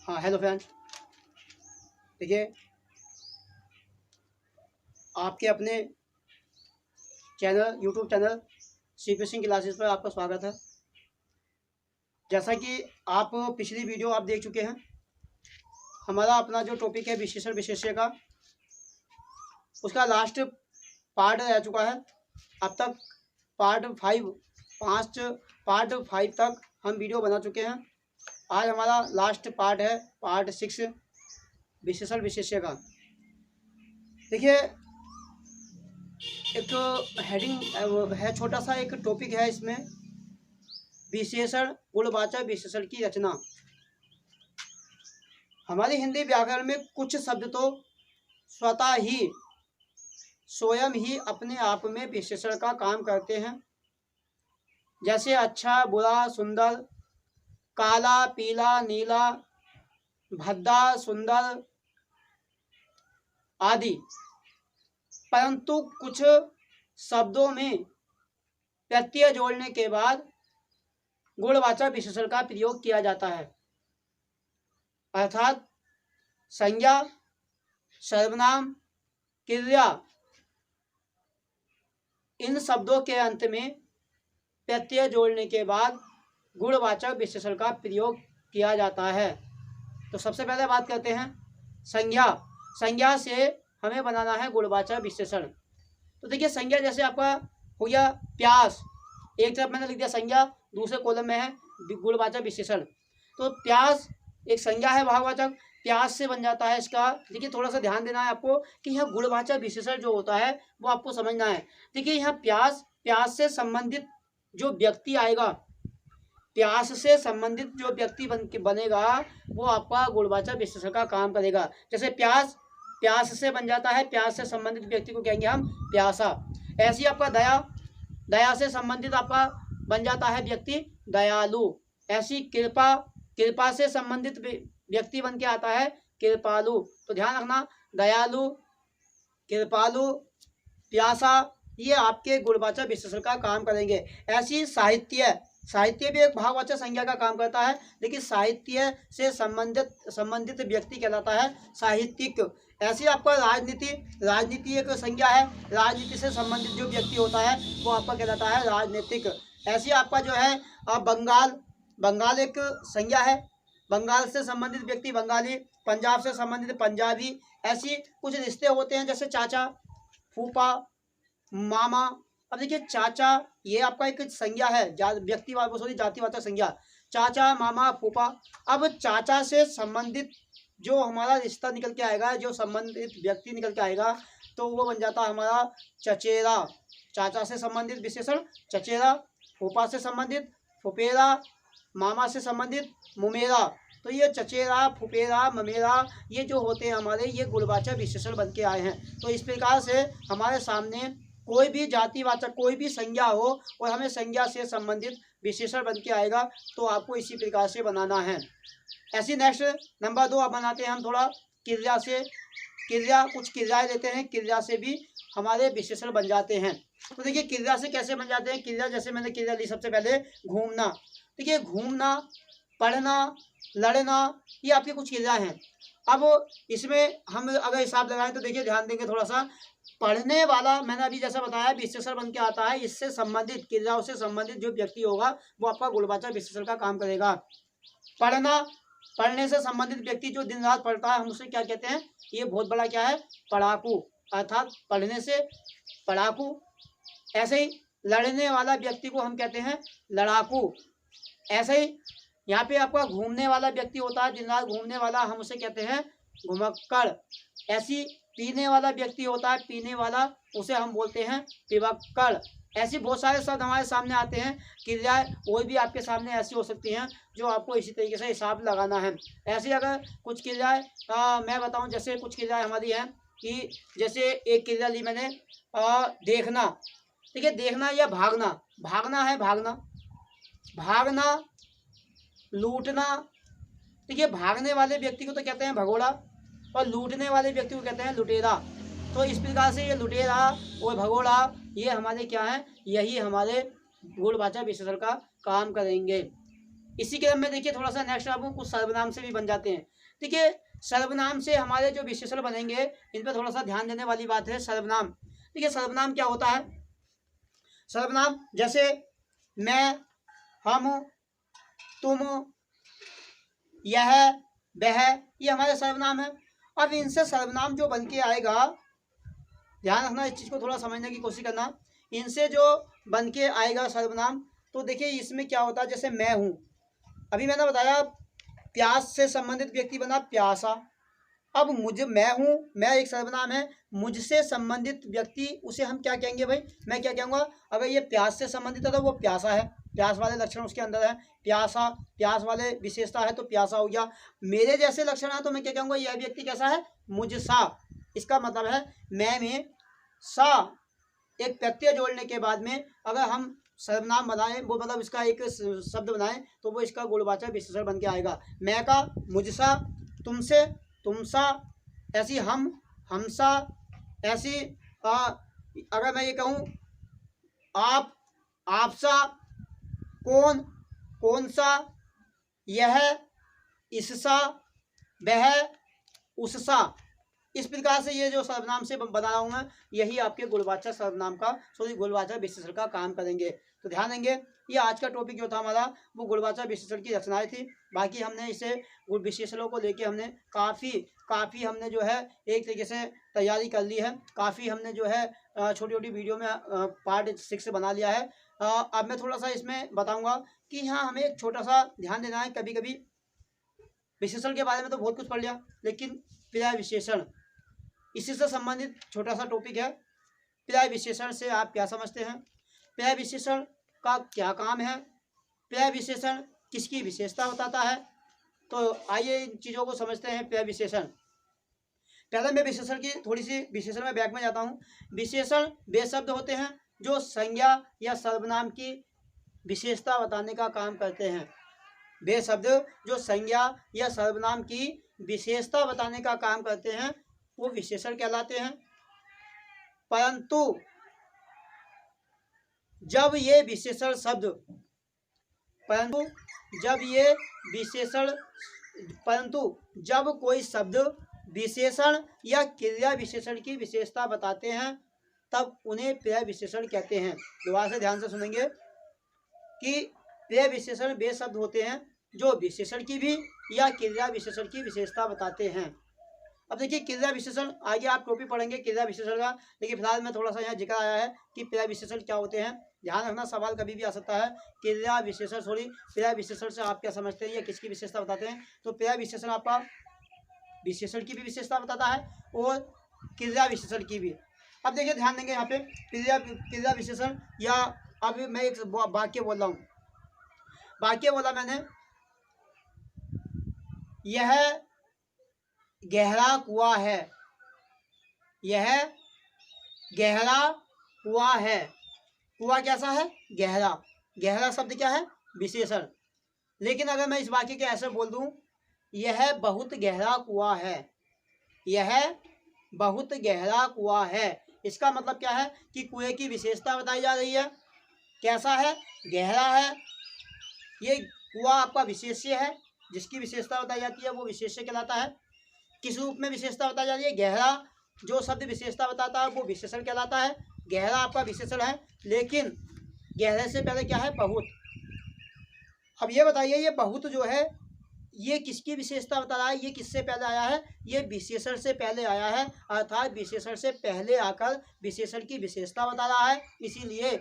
हाँ hello friend, देखिए आपके अपने channel YouTube channel CP Singh classes पर आपका स्वागत है। जैसा कि आप पिछली वीडियो आप देख चुके हैं, हमारा अपना जो टॉपिक है विशेषण विशेष्य का, उसका लास्ट पार्ट रह चुका है। अब तक पार्ट 5 तक हम वीडियो बना चुके हैं। आज हमारा लास्ट पार्ट है, पार्ट 6 विशेषण विशेष्य का। देखिए एक हेडिंग है, छोटा सा एक टॉपिक है इसमें, विशेषण गुणवाचक विशेषण की रचना। हमारे हिंदी व्याकरण में कुछ शब्द तो स्वतः ही स्वयं ही अपने आप में विशेषण का काम करते हैं, जैसे अच्छा, बुरा, सुंदर, काला, पीला, नीला, भद्दा, सुंदर आदि। परंतु कुछ शब्दों में प्रत्यय जोड़ने के बाद गुणवाचक विशेषण का प्रयोग किया जाता है, अर्थात संज्ञा, सर्वनाम, क्रिया, इन शब्दों के अंत में प्रत्यय जोड़ने के बाद गुणवाचक विशेषण का प्रयोग किया जाता है। तो सबसे पहले बात करते हैं संज्ञा। संज्ञा से हमें बनाना है गुणवाचक विशेषण। तो देखिए संज्ञा जैसे आपका हो गया प्यास, एक तरफ मैंने लिख दिया संज्ञा, दूसरे कॉलम में है गुणवाचक विशेषण। तो प्यास एक संज्ञा है भाववाचक, प्यास से बन जाता है इसका। देखिए थोड़ा सा ध्यान देना है आपको कि यह गुणवाचक विशेषण जो होता है वो आपको समझना है। देखिए यहाँ प्यास, प्यास से संबंधित जो व्यक्ति आएगा, प्यास से संबंधित जो व्यक्ति बनेगा वो आपका गुणवाचक विशेषण का काम करेगा। जैसे प्यास, प्यास से बन जाता है, प्यास से संबंधित व्यक्ति को कहेंगे हम प्यासा। ऐसी आपका दया, दया से संबंधित आपका बन जाता है व्यक्ति दयालु। ऐसी कृपा, कृपा से संबंधित व्यक्ति बन के आता है कृपालु। तो ध्यान रखना, दयालु, कृपालु, प्यासा, ये आपके गुणवाचक विशेषण का काम करेंगे। ऐसी साहित्य, साहित्य भी एक भाववाचक संज्ञा का काम करता है, लेकिन साहित्य से संबंधित व्यक्ति कहलाता है साहित्यिक। ऐसी आपका राजनीति, राजनीति एक संज्ञा है, राजनीति से संबंधित जो व्यक्ति होता है वो आपका कहलाता है राजनीतिक। ऐसी आपका जो है बंगाल, बंगाल एक संज्ञा है, बंगाल से संबंधित व्यक्ति बंगाली, पंजाब से संबंधित पंजाबी। ऐसी कुछ रिश्ते होते हैं जैसे चाचा, फूफा, मामा। अब देखिए चाचा ये आपका एक संज्ञा है, जातिवाचक संज्ञा, चाचा, मामा, फूफा। अब चाचा से संबंधित जो हमारा रिश्ता निकल के आएगा, जो संबंधित व्यक्ति निकल के आएगा, तो वो बन जाता है हमारा चचेरा। चाचा से संबंधित विशेषण चचेरा, फूफा से संबंधित फुफेरा, मामा से संबंधित मुमेरा। तो ये चचेरा, फुफेरा, ममेरा, ये जो होते हैं हमारे, ये गुणवाचक विशेषण बन के आए हैं। तो इस प्रकार से हमारे सामने कोई भी जातिवाचक कोई भी संज्ञा हो और हमें संज्ञा से संबंधित विशेषण बन के आएगा, तो आपको इसी प्रकार से बनाना है। ऐसी नेक्स्ट नंबर 2 आप बनाते हैं हम थोड़ा क्रिया से। क्रिया, कुछ क्रियाएं देते हैं, क्रिया से भी हमारे विशेषण बन जाते हैं। तो देखिए क्रिया से कैसे बन जाते हैं। क्रिया जैसे मैंने क्रिया ली सबसे पहले घूमना। देखिए घूमना, पढ़ना, लड़ना, ये आपकी कुछ क्रियाएं हैं। अब इसमें हम अगर हिसाब लगाएं तो देखिए ध्यान देंगे थोड़ा सा, पढ़ने वाला मैंने अभी जैसा बताया विशेषण बन के आता है, इससे संबंधित क्रियाओं से संबंधित जो व्यक्ति होगा वो आपका गुणवाचक विशेषण का काम करेगा। पढ़ना, पढ़ने से संबंधित व्यक्ति जो दिन रात पढ़ता है हम उसे क्या कहते हैं, ये बहुत बड़ा क्या है, पढ़ाकू, अर्थात पढ़ने से पढ़ाकू। ऐसे ही लड़ने वाला व्यक्ति को हम कहते हैं लड़ाकू। ऐसे ही यहाँ पे आपका घूमने वाला व्यक्ति होता है, दिन रात घूमने वाला, हम उसे कहते हैं घुमक्कड़। ऐसी पीने वाला व्यक्ति होता है, पीने वाला, उसे हम बोलते हैं पिवक्कड़। ऐसी बहुत सारे शब्द हमारे सामने आते हैं, क्रियाएं कोई भी आपके सामने ऐसी हो सकती हैं जो आपको इसी तरीके से हिसाब लगाना है। ऐसी अगर कुछ क्रियाएं मैं बताऊं, जैसे कुछ क्रियाएं हमारी हैं कि जैसे एक क्रिया ली मैंने देखना। देखिए देखना या भागना, भागना है भागना, भागना, लूटना। देखिए भागने वाले व्यक्ति को तो कहते हैं भगोड़ा और लूटने वाले व्यक्ति को कहते हैं लुटेरा। तो इस प्रकार से ये लुटेरा और भगोड़ा ये हमारे क्या हैं, यही हमारे गुणवाचक विशेषण का काम करेंगे। इसी क्रम में देखिए थोड़ा सा नेक्स्ट आपको कुछ सर्वनाम से भी बन जाते हैं। देखिए सर्वनाम से हमारे जो विशेषण बनेंगे इन पर थोड़ा सा ध्यान देने वाली बात है। सर्वनाम, देखिए सर्वनाम क्या होता है। सर्वनाम जैसे मैं, हम, तुम, यह, वह, ये हमारे सर्वनाम है। अब इनसे सर्वनाम जो बन के आएगा, ध्यान रखना इस चीज को थोड़ा समझने की कोशिश करना। इनसे जो बन के आएगा सर्वनाम, तो देखिए इसमें क्या होता है। जैसे मैं हूं, अभी मैंने बताया प्यास से संबंधित व्यक्ति बना प्यासा। अब मुझे, मैं हूं, मैं एक सर्वनाम है। मुझसे संबंधित व्यक्ति, उसे हम क्या कहेंगे भाई, मैं क्या कहूंगा। अगर ये प्यास से संबंधित है तो वो प्यासा है, प्यास वाले लक्षण उसके अंदर है। प्यासा, प्यास वाले विशेषता है तो प्यासा हो गया। मेरे जैसे लक्षण है तो मैं क्या कहूंगा, यह व्यक्ति कैसा है, मुझसा। इसका मतलब है मैं में सा एक प्रत्यय जोड़ने के बाद में अगर हम सर्वनाम बनाएं, वो मतलब इसका एक शब्द बनाएं, तो वो इसका गुणवाचक विशेषण बन के आएगा। मैं का, मुझसा, तुमसे, तुमसा, ऐसी हम, हमसा, ऐसी अगर मैं ये कहूँ आप, आपसा, कौन, कौन सा, यह, इससा, वह, उससा। इस प्रकार से ये जो सर्वनाम से बना रहा हूं मैं, यही आपके गुणवाचक सर्वनाम का गुणवाचक विशेषण का काम करेंगे। तो ध्यान देंगे, ये आज का टॉपिक जो था हमारा वो गुणवाचक विशेषण की रचनाएं थी। बाकी हमने इसे गुण विशेषणों को लेके हमने काफ़ी हमने जो है एक तरीके से तैयारी कर ली है। काफ़ी हमने जो है छोटी छोटी वीडियो में पार्ट 6 बना लिया है। अब मैं थोड़ा सा इसमें बताऊँगा कि यहाँ हमें एक छोटा सा ध्यान देना है। कभी कभी विशेषण के बारे में तो बहुत कुछ पढ़ लिया, लेकिन पर्याय विशेषण इसी से संबंधित छोटा सा टॉपिक है। पर्याय विशेषण से आप क्या समझते हैं, पर्याय विशेषण का क्या काम है, पर्याय विशेषण किसकी विशेषता बताता है। तो आइए इन चीज़ों को समझते हैं। पर्याय विशेषण, पहले मैं विशेषण की थोड़ी सी विशेषण में बैक में जाता हूँ। विशेषण वे शब्द होते हैं जो संज्ञा या सर्वनाम की विशेषता बताने का काम करते हैं। वे शब्द जो संज्ञा या सर्वनाम की विशेषता बताने का काम करते हैं वो विशेषण कहलाते हैं। परंतु जब ये विशेषण शब्द, परंतु जब कोई शब्द विशेषण या क्रिया विशेषण की विशेषता बताते हैं तब उन्हें पर्याय विशेषण कहते हैं। दोबारा से ध्यान से सुनेंगे कि पर्याय विशेषण वे शब्द होते हैं जो विशेषण की भी या क्रिया विशेषण की विशेषता बताते हैं। अब देखिए क्रिया विशेषण आगे आप टॉपिक पढ़ेंगे क्रिया विशेषण का, लेकिन फिलहाल में थोड़ा सा यहाँ जिक्र आया है कि पर्याय विशेषण क्या होते हैं। ध्यान रखना, सवाल कभी भी आ सकता है। क्रिया विशेषण पर्याय विशेषण से आप क्या समझते हैं, या किसकी विशेषता बताते हैं। तो पर्याय विशेषण आपका विशेषण की भी विशेषता बताता है और क्रिया विशेषण की भी। अब देखिए ध्यान देंगे यहाँ पे क्रिया विशेषण, या अभी मैं एक वाक्य बोल रहा हूँ, वाक्य बोला मैंने, यह गहरा कुआं है, यह गहरा कुआं है। कुआं कैसा है, गहरा। गहरा शब्द क्या है, विशेषण। लेकिन अगर मैं इस वाक्य के ऐसे बोल दूं, यह बहुत गहरा कुआं है, यह बहुत गहरा कुआं है, इसका मतलब क्या है कि कुएं की विशेषता बताई जा रही है। कैसा है, गहरा है। ये कुआं आपका विशेष्य है, जिसकी विशेषता बताई जाती है वो विशेष्य कहलाता है। किस रूप में विशेषता बताई जा रही है, गहरा। जो शब्द विशेषता बताता है वो विशेषण कहलाता है। गहरा आपका विशेषण है, लेकिन गहरे से पहले क्या है, बहुत। अब ये बताइए, ये बहुत जो है ये किसकी विशेषता बता रहा है, ये किससे पहले आया है, ये विशेषण से पहले आया है। अर्थात विशेषण से पहले आकर विशेषण की विशेषता बता रहा है। इसीलिए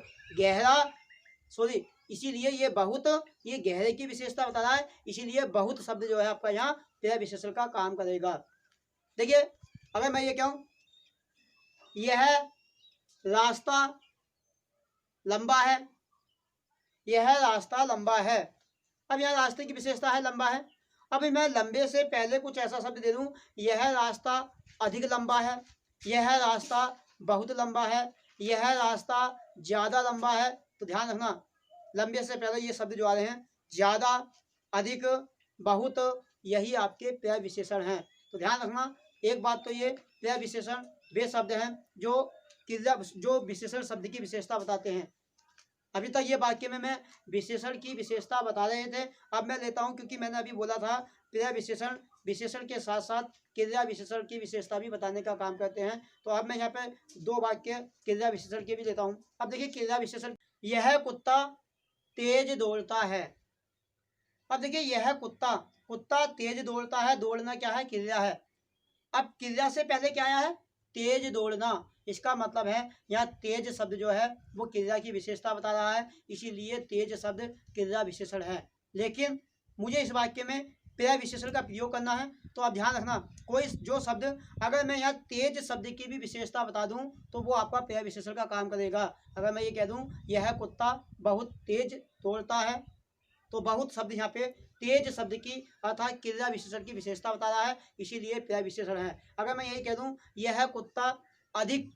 इसीलिए ये बहुत, ये गहरे की विशेषता बता रहा है। इसीलिए बहुत शब्द जो है आपका यहाँ पर्याय विशेषण का काम करेगा। देखिए अगर मैं ये कहूँ, यह रास्ता लंबा है, यह रास्ता लंबा है। अब यहाँ रास्ते की विशेषता है लंबा है। अब मैं लंबे से पहले कुछ ऐसा शब्द दे दूँ, यह रास्ता अधिक लंबा है, यह रास्ता बहुत लंबा है, यह रास्ता ज़्यादा लंबा है। तो ध्यान रखना, लंबे से पहले ये शब्द जो आ रहे हैं, ज़्यादा, अधिक, बहुत, यही आपके पर्याय विशेषण हैं। तो ध्यान रखना एक बात, तो ये पर्याय विशेषण वे शब्द हैं जो विशेषण शब्द की विशेषता बताते हैं। अभी तक ये वाक्य में मैं विशेषण की विशेषता बता रहे थे। अब मैं लेता हूँ, क्योंकि मैंने अभी बोला था क्रिया विशेषण विशेषण के साथ साथ क्रिया विशेषण की विशेषता भी बताने का काम करते हैं। तो अब मैं यहाँ पे दो वाक्य क्रिया विशेषण के भी लेता हूँ। अब देखिए क्रिया विशेषण, यह कुत्ता तेज दौड़ता है। अब देखिए यह कुत्ता, कुत्ता तेज दौड़ता है, दौड़ना क्या है, क्रिया है। अब क्रिया से पहले क्या आया है, तेज दौड़ना। इसका मतलब है यहाँ तेज शब्द जो है वो क्रिया की विशेषता बता रहा है, इसीलिए तेज शब्द क्रिया विशेषण है। लेकिन मुझे इस वाक्य में क्रिया विशेषण का प्रयोग करना है, तो आप ध्यान रखना, कोई जो शब्द अगर मैं यहाँ तेज शब्द की भी विशेषता बता दूं तो वो आपका क्रिया विशेषण का काम करेगा। अगर मैं ये कह दूं यह कुत्ता बहुत तेज दौड़ता है, तो बहुत शब्द यहाँ पे तेज शब्द की अर्थात क्रिया विशेषण की विशेषता बता रहा है, इसीलिए क्रिया विशेषण है। अगर मैं यही कह दूं यह कुत्ता अधिक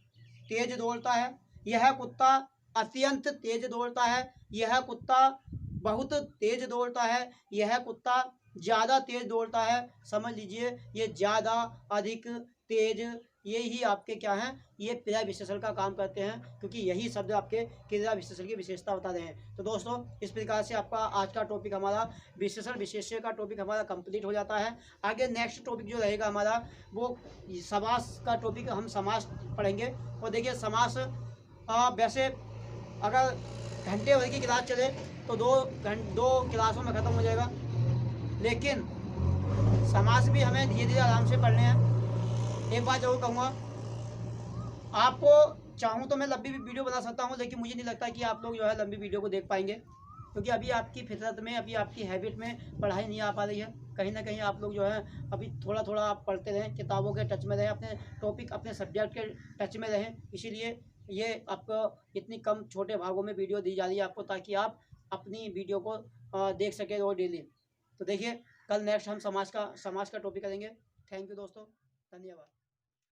तेज दौड़ता है, यह कुत्ता अत्यंत तेज दौड़ता है, यह कुत्ता बहुत तेज दौड़ता है, यह कुत्ता ज़्यादा तेज दौड़ता है, समझ लीजिए ये ज़्यादा, अधिक, तेज, ये ही आपके क्या हैं, ये क्रिया विशेषण का काम करते हैं, क्योंकि यही शब्द आपके क्रिया विशेषण की विशेषता बता रहे हैं। तो दोस्तों इस प्रकार से आपका आज का टॉपिक हमारा विशेषण विशेष्य का टॉपिक हमारा कंप्लीट हो जाता है। आगे नेक्स्ट टॉपिक जो रहेगा हमारा वो समास का टॉपिक, हम समास पढ़ेंगे। और देखिए समास वैसे अगर घंटे भर की क्लास चले तो दो क्लासों में ख़त्म हो जाएगा, लेकिन समास भी हमें धीरे धीरे आराम से पढ़ने हैं। एक बात जरूर कहूँगा, आपको चाहूँ तो मैं लंबी वीडियो बना सकता हूँ, लेकिन मुझे नहीं लगता कि आप लोग जो है लंबी वीडियो को देख पाएंगे, क्योंकि अभी आपकी फितरत में, अभी आपकी हैबिट में पढ़ाई नहीं आ पा रही है। कहीं ना कहीं आप लोग जो है अभी थोड़ा थोड़ा आप पढ़ते रहें, किताबों के टच में रहें, अपने टॉपिक अपने सब्जेक्ट के टच में रहें। इसीलिए ये आपको इतनी कम छोटे भागों में वीडियो दी जा रही है आपको, ताकि आप अपनी वीडियो को देख सकें रोज डेली। तो देखिए कल नेक्स्ट हम समाज का टॉपिक करेंगे। थैंक यू दोस्तों, धन्यवाद।